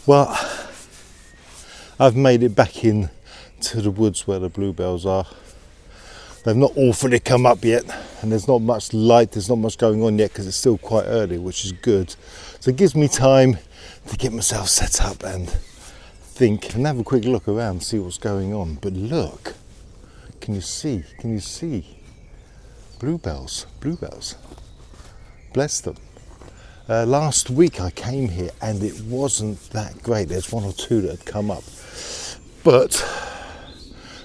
Well, I've made it back in to the woods where the bluebells are. They've not all fully come up yet, and there's not much light, there's not much going on yet because it's still quite early, which is good. So it gives me time to get myself set up and think and have a quick look around, see what's going on. But look, can you see? Bluebells. Bless them. Last week I came here and it wasn't that great. There's one or two that had come up. But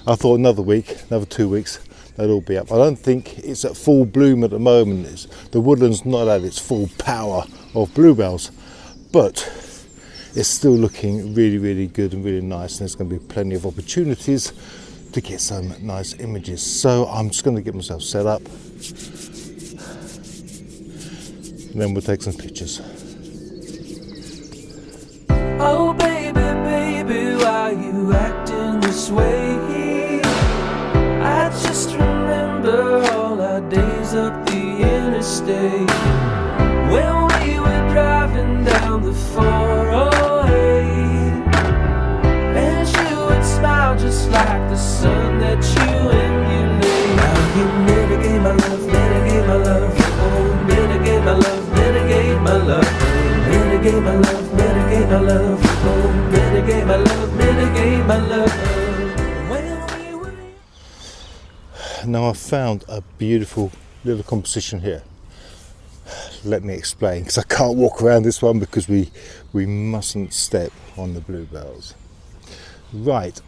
I thought another week, another 2 weeks, they'll all be up. I don't think it's at full bloom at the moment. The woodland's not at its full power of bluebells, but it's still looking really, really good and really nice. And there's going to be plenty of opportunities to get some nice images. So I'm just going to get myself set up, and then we'll take some pictures. Oh baby, baby, why you acting this way? I just remember all our days up the interstate when we were driving down the 408, and you would smile just like the sun that you emulate. Now you mitigate my love, mitigate my love, oh mitigate my love, mitigate my love, mitigate my love, mitigate my love, oh mitigate my love, mitigate my love. Now I've found a beautiful little composition here. Let me explain, because I can't walk around this one because we mustn't step on the bluebells. Right,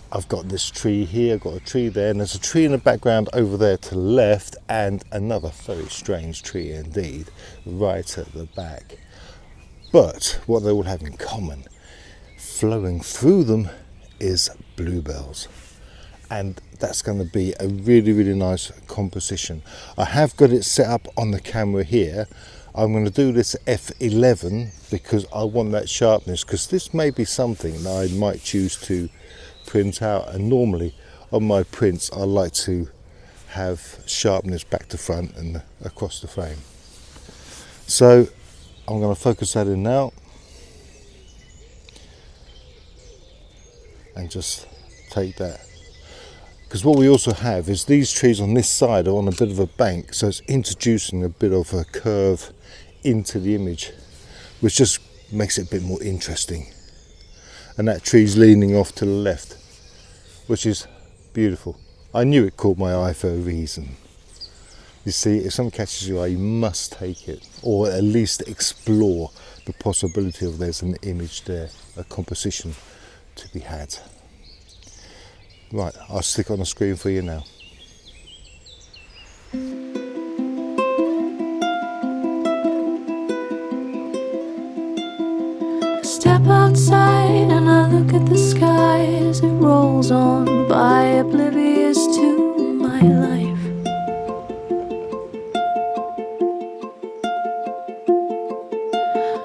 I've got this tree here, I've got a tree there, and there's a tree in the background over there to the left, and another very strange tree indeed right at the back. But what they all have in common, flowing through them, is bluebells. And that's going to be a really, really nice composition. I have got it set up on the camera here. I'm going to do this f11 because I want that sharpness, because this may be something that I might choose to print out, and normally on my prints I like to have sharpness back to front and across the frame. So I'm going to focus that in now and just take that. Because what we also have is these trees on this side are on a bit of a bank, so it's introducing a bit of a curve into the image, which just makes it a bit more interesting. And that tree's leaning off to the left, which is beautiful. I knew it caught my eye for a reason. You see, if something catches your eye, you must take it, or at least explore the possibility of there's an image there, a composition to be had. Right, I'll stick on the screen for you now. I step outside and I look at the sky as it rolls on by, oblivious to my life.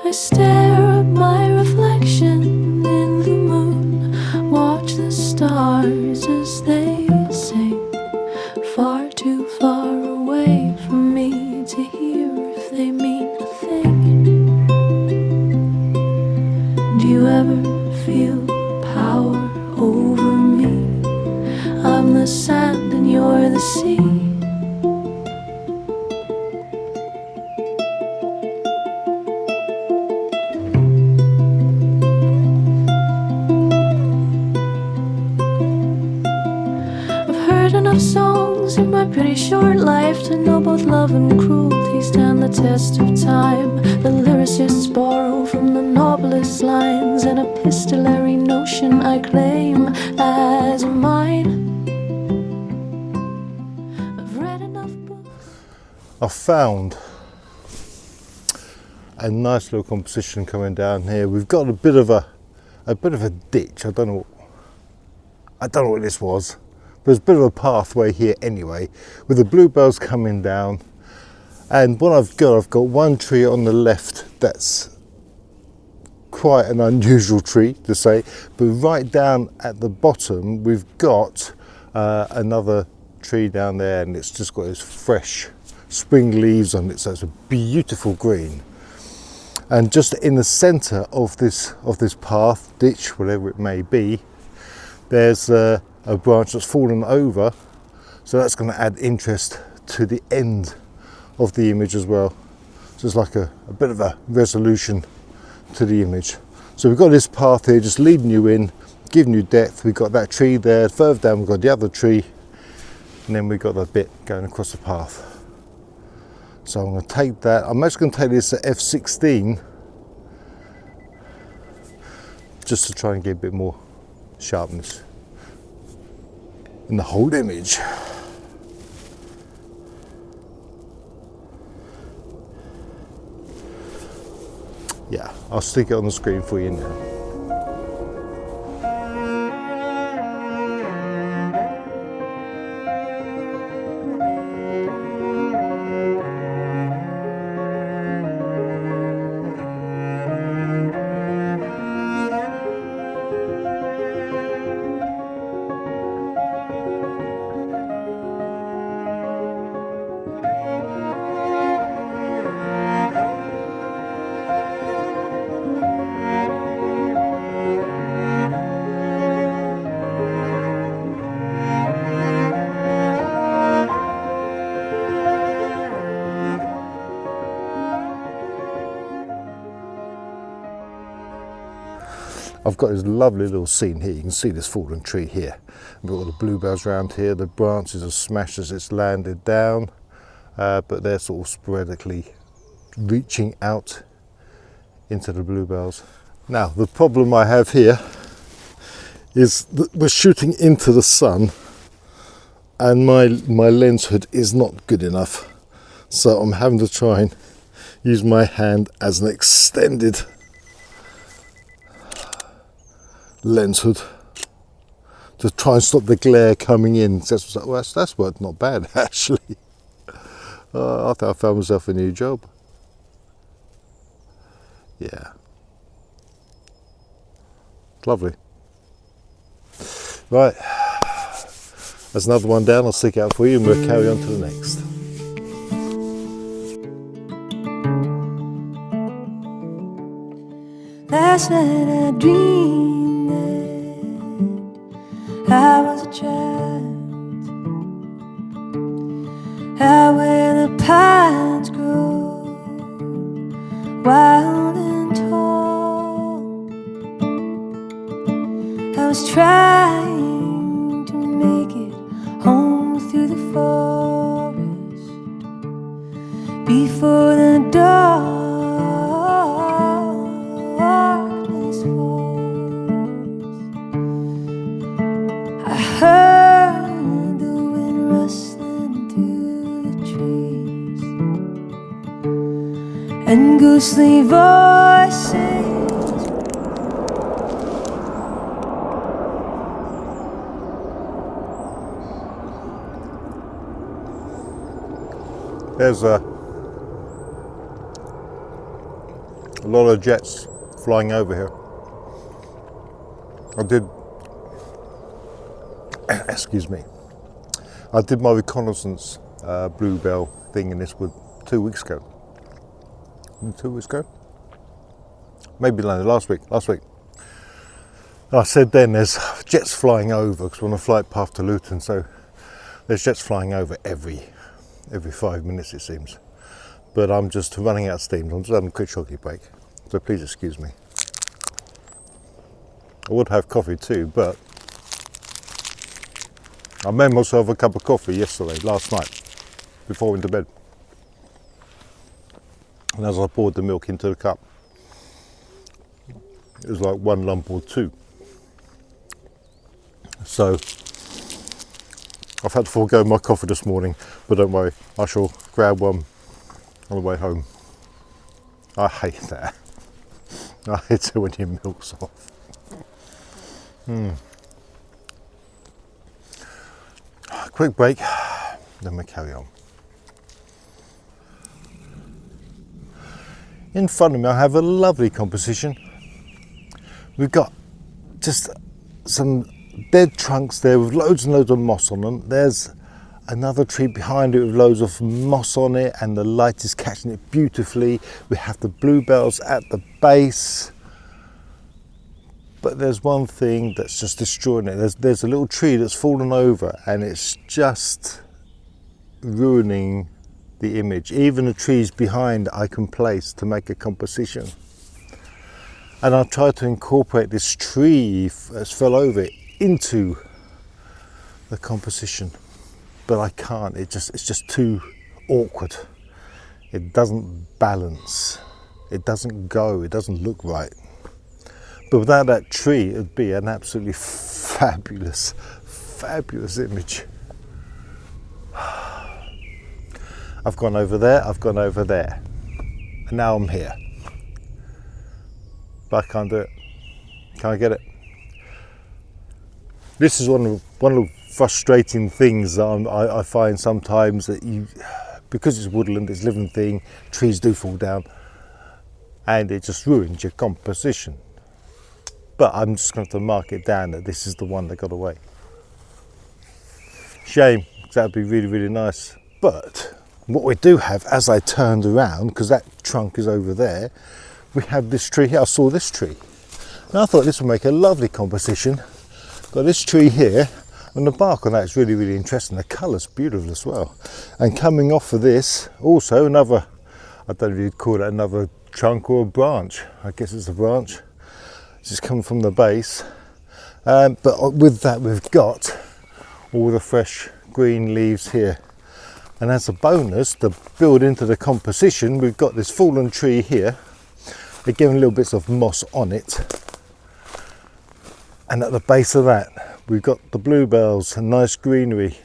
I stare at my reflection in the moon, watch the stars as they sing, far too far away from me to hear if they mean a thing. Do you ever feel power over me? I'm the sand and you're the sea. Enough songs in my pretty short life to know both love and cruelty stand the test of time. The lyricists borrow from the novelist's lines, an epistolary notion I claim as mine. I've read enough books. I found a nice little composition coming down here. We've got a bit of a ditch. I don't know what this was. There's a bit of a pathway here anyway, with the bluebells coming down. And what I've got one tree on the left that's quite an unusual tree to say, but right down at the bottom we've got another tree down there, and it's just got its fresh spring leaves on it, so it's a beautiful green. And just in the centre of this path, ditch, whatever it may be, there's a branch that's fallen over, so that's going to add interest to the end of the image as well. So it's like a bit of a resolution to the image. So we've got this path here just leading you in, giving you depth. We've got that tree there, further down we've got the other tree, and then we've got that bit going across the path. So I'm going to take that, I'm actually going to take this at f16 just to try and get a bit more sharpness in the whole image. Yeah, I'll stick it on the screen for you now. I've got this lovely little scene here. You can see this fallen tree here. We've got all the bluebells around here. The branches are smashed as it's landed down, but they're sort of sporadically reaching out into the bluebells. Now, the problem I have here is that we're shooting into the sun and my lens hood is not good enough. So I'm having to try and use my hand as an extended lens hood to try and stop the glare coming in. That's worked not bad actually. I thought I found myself a new job. Yeah, lovely. Right, there's another one down. I'll stick it out for you and we'll carry on to the next. Last night I dreamed that I was a child, out where the pines grow wild and tall. I was trying to make it home through the forest before the darkness falls. I heard the wind rustling through the trees and ghostly voices. There's a lot of jets flying over here. Excuse me. I did my reconnaissance bluebell thing in this wood 2 weeks ago. 2 weeks ago? Maybe last week. I said then there's jets flying over because we're on a flight path to Luton, so there's jets flying over every 5 minutes it seems. But I'm just running out of steam. I'm just having a quick chocolate break, so please excuse me. I would have coffee too, but I made myself a cup of coffee last night, before I went to bed. And as I poured the milk into the cup, it was like one lump or two. So I've had to forego my coffee this morning, but don't worry, I shall grab one on the way home. I hate that. I hate it when your milk's off. Quick break, then we carry on. In front of me I have a lovely composition. We've got just some dead trunks there with loads and loads of moss on them. There's another tree behind it with loads of moss on it, and the light is catching it beautifully. We have the bluebells at the base. But there's one thing that's just destroying it. There's a little tree that's fallen over, and it's just ruining the image. Even the trees behind I can place to make a composition. And I tried to incorporate this tree that's fell over into the composition, but I can't. It's just too awkward. It doesn't balance. It doesn't go. It doesn't look right. But without that tree, it would be an absolutely fabulous, fabulous image. I've gone over there, I've gone over there, and now I'm here. But I can't do it. Can't get it. This is one of the frustrating things that I find sometimes, that because it's woodland, it's a living thing, trees do fall down, and it just ruins your composition. But I'm just going to mark it down that this is the one that got away. Shame, because that would be really, really nice. But what we do have, as I turned around, because that trunk is over there, we have this tree here. I saw this tree, and I thought this would make a lovely composition. Got this tree here, and the bark on that is really, really interesting. The colour's beautiful as well. And coming off of this, also another, I don't know if you'd call it another trunk or a branch. I guess it's a branch. Just coming from the base, but with that we've got all the fresh green leaves here, and as a bonus to build into the composition, we've got this fallen tree here. We're giving little bits of moss on it, and at the base of that we've got the bluebells and nice greenery.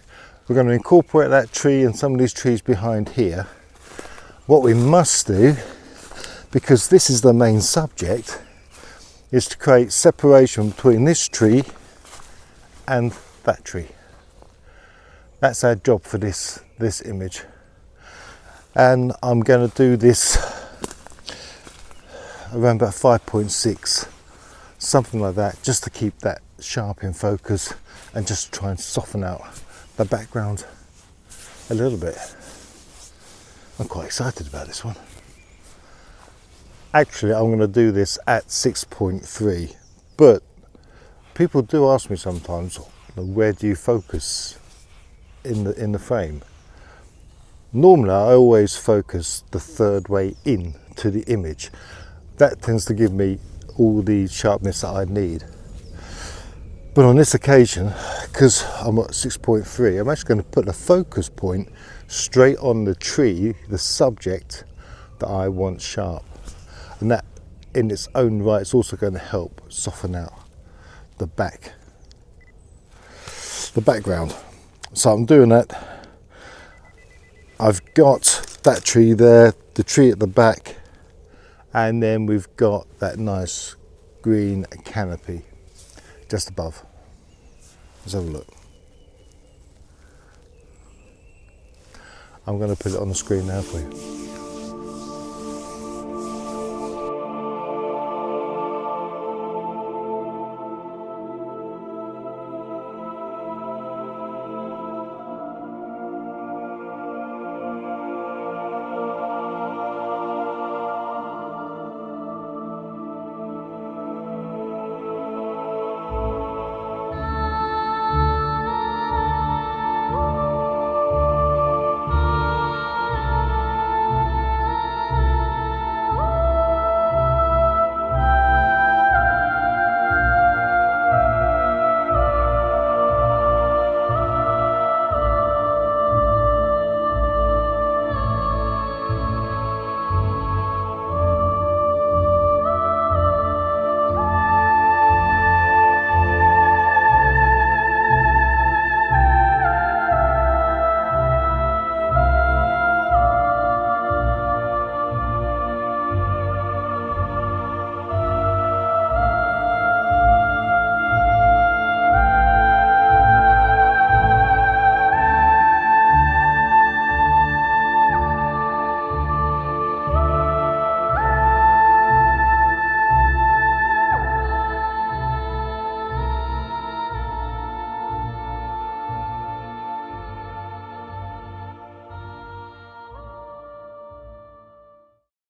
We're going to incorporate that tree and some of these trees behind here. What we must do, because this is the main subject, is to create separation between this tree and that tree. That's our job for this image. And I'm going to do this around about 5.6, something like that, just to keep that sharp in focus and just try and soften out the background a little bit. I'm quite excited about this one. Actually, I'm going to do this at 6.3, but people do ask me sometimes, where do you focus in the frame? Normally, I always focus the third way in to the image. That tends to give me all the sharpness that I need. But on this occasion, because I'm at 6.3, I'm actually going to put the focus point straight on the tree, the subject that I want sharp. And that in its own right is also going to help soften out the background. So I'm doing that. I've got that tree there, the tree at the back, and then we've got that nice green canopy just above. Let's have a look. I'm going to put it on the screen now for you.